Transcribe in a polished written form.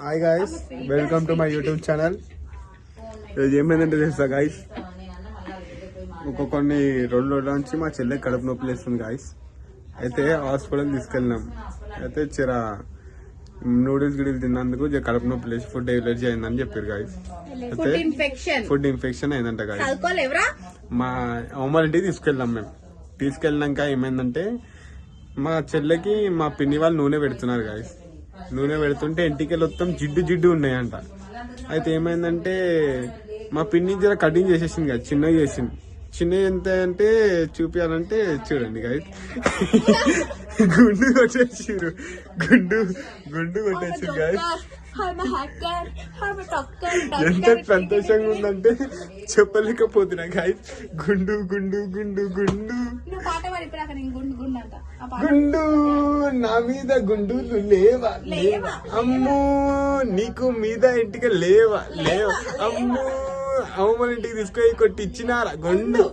Hi guys, welcome to my YouTube channel. ఈరోజు ఏమైందంటే తెలుసా గాయస్, కొన్ని 2 రోజుల నుంచి మా చెల్లె కడుపు నొప్పి లేస్తుంది గాయస్. అయితే హాస్పిటల్ తీసుకెళ్ళినాం. అయితే నూడిల్స్ గిడిల్స్ తిన్నందుకు కడుపు నొప్పి లేచి ఫుడ్ ఎలర్జీ అయిందని చెప్పారు గాయస్. అయితే ఫుడ్ ఇన్ఫెక్షన్ అయిందంట గాయస్. మా అమ్మ ఇంటికి తీసుకెళ్ళాం. మేము తీసుకెళ్ళినాక ఏమైందంటే మా చెల్లెకి మా పిన్ని వాళ్ళు నూనె పెడుతున్నారు గాయస్. నూనె పెడుతుంటే ఎంటికలు మొత్తం జిడ్డు ఉన్నాయంట. అయితే ఏమైందంటే మా పిన్ని జర కటింగ్ చేసేసింది కదా, చిన్నగా చేసింది. చిన్నగా ఎంత అంటే చూపించాలంటే చూడండి గాయస్, గుండు కొట్టేసారు. గుండు కొట్టేసారు గాయస్. ఎంత సంతోషంగా ఉందంటే చెప్పలేకపోతున్నా గాయస్. గుండు నా మీద గుండులు లేవా అమ్మో, నీకు మీద ఇంటికి లేవా అమ్మో, అమ్మ ఇంటికి తీసుకొని కొట్టి ఇచ్చినారా గుండు.